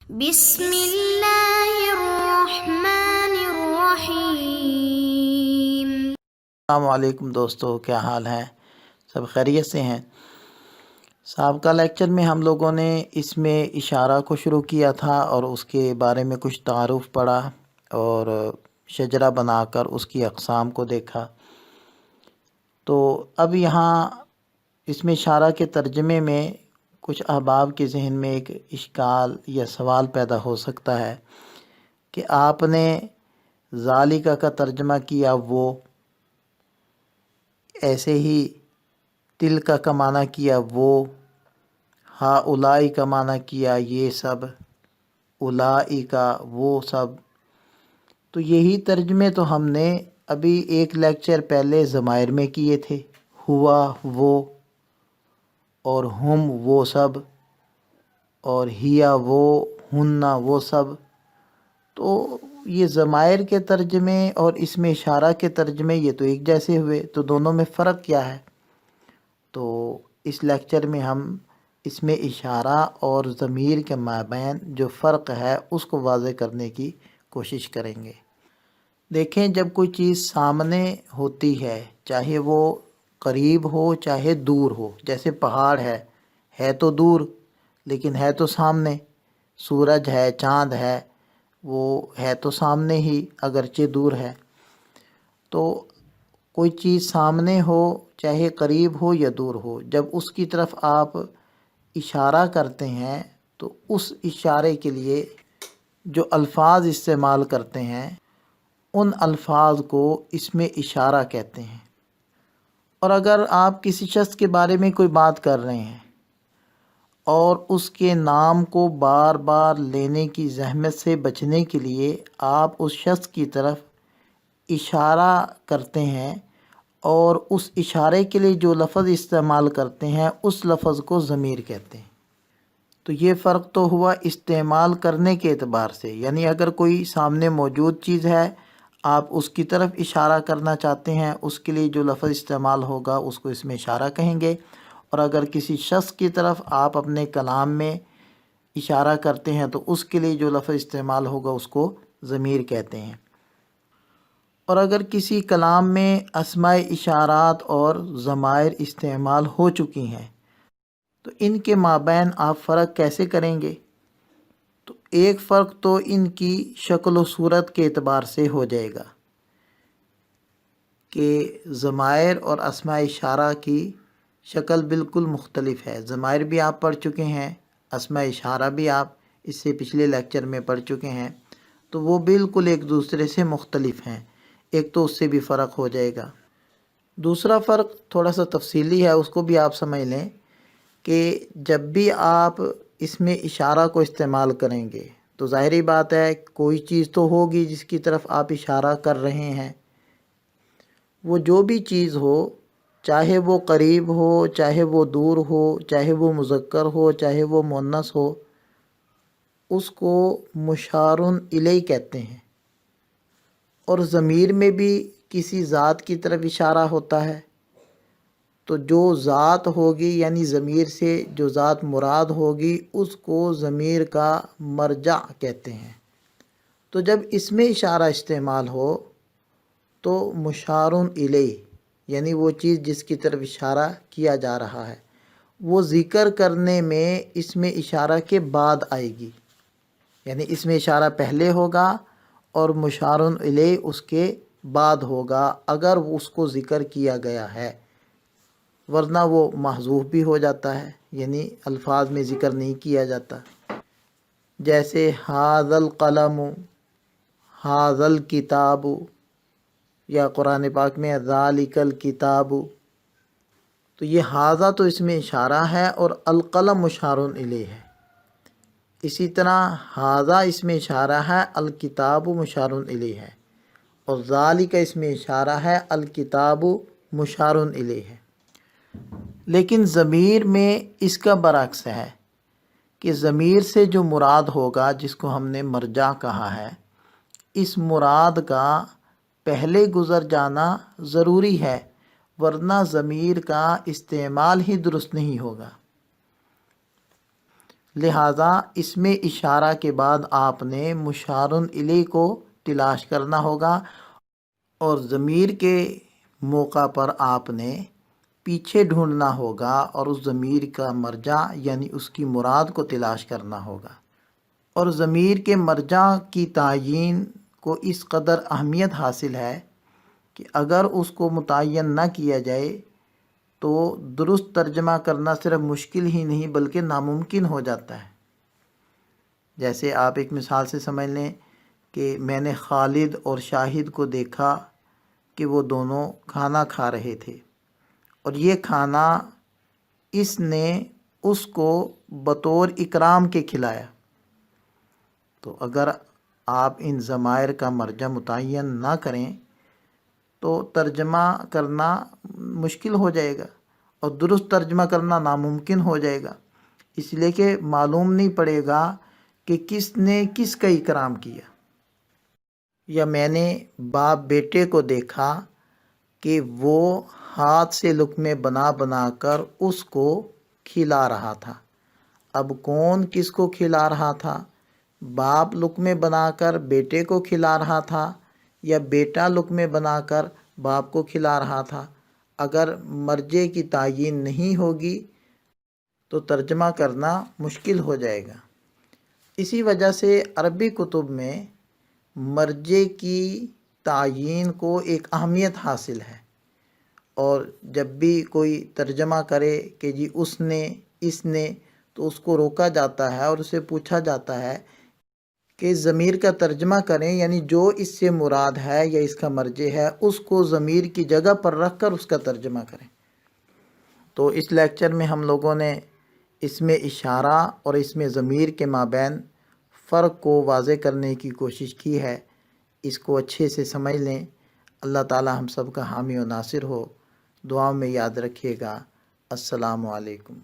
بسم اللہ الرحمن الرحیم۔ السلام علیکم دوستو، کیا حال ہے؟ سب خیریت سے ہیں؟ سابقہ لیکچر میں ہم لوگوں نے اس میں اشارہ کو شروع کیا تھا اور اس کے بارے میں کچھ تعارف پڑھا اور شجرہ بنا کر اس کی اقسام کو دیکھا۔ تو اب یہاں اس میں اشارہ کے ترجمے میں کچھ احباب کے ذہن میں ایک اشکال یا سوال پیدا ہو سکتا ہے کہ آپ نے ذالکہ کا ترجمہ کیا وہ، ایسے ہی تلکا کا معنی کیا وہ، ہاؤلائی کا معنی کیا یہ سب، اولائی کا وہ سب۔ تو یہی ترجمے تو ہم نے ابھی ایک لیکچر پہلے ضمائر میں کیے تھے، ہوا وہ، اور ہم وہ سب، اور ہیا وہ، ہننا وہ سب۔ تو یہ ضمائر کے ترجمے اور اس میں اشارہ کے ترجمے یہ تو ایک جیسے ہوئے، تو دونوں میں فرق کیا ہے؟ تو اس لیکچر میں ہم اس میں اشارہ اور ضمیر کے مابین جو فرق ہے اس کو واضح کرنے کی کوشش کریں گے۔ دیکھیں، جب کوئی چیز سامنے ہوتی ہے، چاہے وہ قریب ہو چاہے دور ہو، جیسے پہاڑ ہے تو دور لیکن ہے تو سامنے، سورج ہے، چاند ہے، وہ ہے تو سامنے ہی اگرچہ دور ہے۔ تو کوئی چیز سامنے ہو چاہے قریب ہو یا دور ہو، جب اس کی طرف آپ اشارہ کرتے ہیں تو اس اشارے کے لیے جو الفاظ استعمال کرتے ہیں ان الفاظ کو اس میں اشارہ کہتے ہیں۔ اور اگر آپ کسی شخص کے بارے میں کوئی بات کر رہے ہیں اور اس کے نام کو بار بار لینے کی زحمت سے بچنے کے لیے آپ اس شخص کی طرف اشارہ کرتے ہیں اور اس اشارے کے لیے جو لفظ استعمال کرتے ہیں اس لفظ کو ضمیر کہتے ہیں۔ تو یہ فرق تو ہوا استعمال کرنے کے اعتبار سے، یعنی اگر کوئی سامنے موجود چیز ہے، آپ اس کی طرف اشارہ کرنا چاہتے ہیں، اس کے لیے جو لفظ استعمال ہوگا اس کو اس میں اشارہ کہیں گے۔ اور اگر کسی شخص کی طرف آپ اپنے کلام میں اشارہ کرتے ہیں تو اس کے لیے جو لفظ استعمال ہوگا اس کو ضمیر کہتے ہیں۔ اور اگر کسی کلام میں اسماء اشارات اور ضمائر استعمال ہو چکی ہیں تو ان کے مابین آپ فرق کیسے کریں گے؟ تو ایک فرق تو ان کی شکل و صورت کے اعتبار سے ہو جائے گا کہ ضمائر اور اسماء اشارہ کی شکل بالکل مختلف ہے۔ ضمائر بھی آپ پڑھ چکے ہیں، اسماء اشارہ بھی آپ اس سے پچھلے لیکچر میں پڑھ چکے ہیں، تو وہ بالکل ایک دوسرے سے مختلف ہیں، ایک تو اس سے بھی فرق ہو جائے گا۔ دوسرا فرق تھوڑا سا تفصیلی ہے، اس کو بھی آپ سمجھ لیں کہ جب بھی آپ اس میں اشارہ کو استعمال کریں گے تو ظاہری بات ہے کوئی چیز تو ہوگی جس کی طرف آپ اشارہ کر رہے ہیں۔ وہ جو بھی چیز ہو، چاہے وہ قریب ہو چاہے وہ دور ہو، چاہے وہ مذکر ہو چاہے وہ مؤنث ہو، اس کو مشار الیہ کہتے ہیں۔ اور ضمیر میں بھی کسی ذات کی طرف اشارہ ہوتا ہے تو جو ذات ہوگی یعنی ضمیر سے جو ذات مراد ہوگی اس کو ضمیر کا مرجع کہتے ہیں۔ تو جب اس میں اشارہ استعمال ہو تو مشار الیہ یعنی وہ چیز جس کی طرف اشارہ کیا جا رہا ہے وہ ذکر کرنے میں اس میں اشارہ کے بعد آئے گی، یعنی اس میں اشارہ پہلے ہوگا اور مشار الیہ اس کے بعد ہوگا اگر اس کو ذکر کیا گیا ہے، ورنہ وہ محذوف بھی ہو جاتا ہے، یعنی الفاظ میں ذکر نہیں کیا جاتا۔ جیسے ھذا القلم، ھذا الکتاب، یا قرآن پاک میں ذالک الکتاب، تو یہ ھذا تو اس میں اشارہ ہے اور القلم مشار الیہ ہے۔ اسی طرح ھذا اس میں اشارہ ہے، الکتاب مشار الیہ ہے، اور ذالک اس میں اشارہ ہے، الکتاب مشار الیہ ہے۔ لیکن ضمیر میں اس کا برعکس ہے کہ ضمیر سے جو مراد ہوگا جس کو ہم نے مرجع کہا ہے، اس مراد کا پہلے گزر جانا ضروری ہے، ورنہ ضمیر کا استعمال ہی درست نہیں ہوگا۔ لہٰذا اس میں اشارہ کے بعد آپ نے مشار الیہ کو تلاش کرنا ہوگا، اور ضمیر کے موقع پر آپ نے پیچھے ڈھونڈنا ہوگا اور اس ضمیر کا مرجع یعنی اس کی مراد کو تلاش کرنا ہوگا۔ اور ضمیر کے مرجع کی تعیین کو اس قدر اہمیت حاصل ہے کہ اگر اس کو متعین نہ کیا جائے تو درست ترجمہ کرنا صرف مشکل ہی نہیں بلکہ ناممکن ہو جاتا ہے۔ جیسے آپ ایک مثال سے سمجھ لیں کہ میں نے خالد اور شاہد کو دیکھا کہ وہ دونوں کھانا کھا رہے تھے، اور یہ کھانا اس نے اس کو بطور اکرام کے کھلایا۔ تو اگر آپ ان ضمائر کا مرجع متعین نہ کریں تو ترجمہ کرنا مشکل ہو جائے گا اور درست ترجمہ کرنا ناممکن ہو جائے گا، اس لیے کہ معلوم نہیں پڑے گا کہ کس نے کس کا اکرام کیا۔ یا میں نے باپ بیٹے کو دیکھا کہ وہ ہاتھ سے لقمے بنا بنا کر اس کو کھلا رہا تھا۔ اب کون کس کو کھلا رہا تھا؟ باپ لقمے بنا کر بیٹے کو کھلا رہا تھا یا بیٹا لقمے بنا کر باپ کو کھلا رہا تھا؟ اگر مرجع کی تعیین نہیں ہوگی تو ترجمہ کرنا مشکل ہو جائے گا۔ اسی وجہ سے عربی کتب میں مرجع کی تعیین کو ایک اہمیت حاصل ہے، اور جب بھی کوئی ترجمہ کرے کہ جی اس نے، اس نے، تو اس کو روکا جاتا ہے اور اسے پوچھا جاتا ہے کہ ضمیر کا ترجمہ کریں، یعنی جو اس سے مراد ہے یا اس کا مرجع ہے اس کو ضمیر کی جگہ پر رکھ کر اس کا ترجمہ کریں۔ تو اس لیکچر میں ہم لوگوں نے اس میں اشارہ اور اس میں ضمیر کے مابین فرق کو واضح کرنے کی کوشش کی ہے۔ اس کو اچھے سے سمجھ لیں۔ اللہ تعالی ہم سب کا حامی و ناصر ہو۔ دعاؤں میں یاد رکھیے گا۔ السلام علیکم۔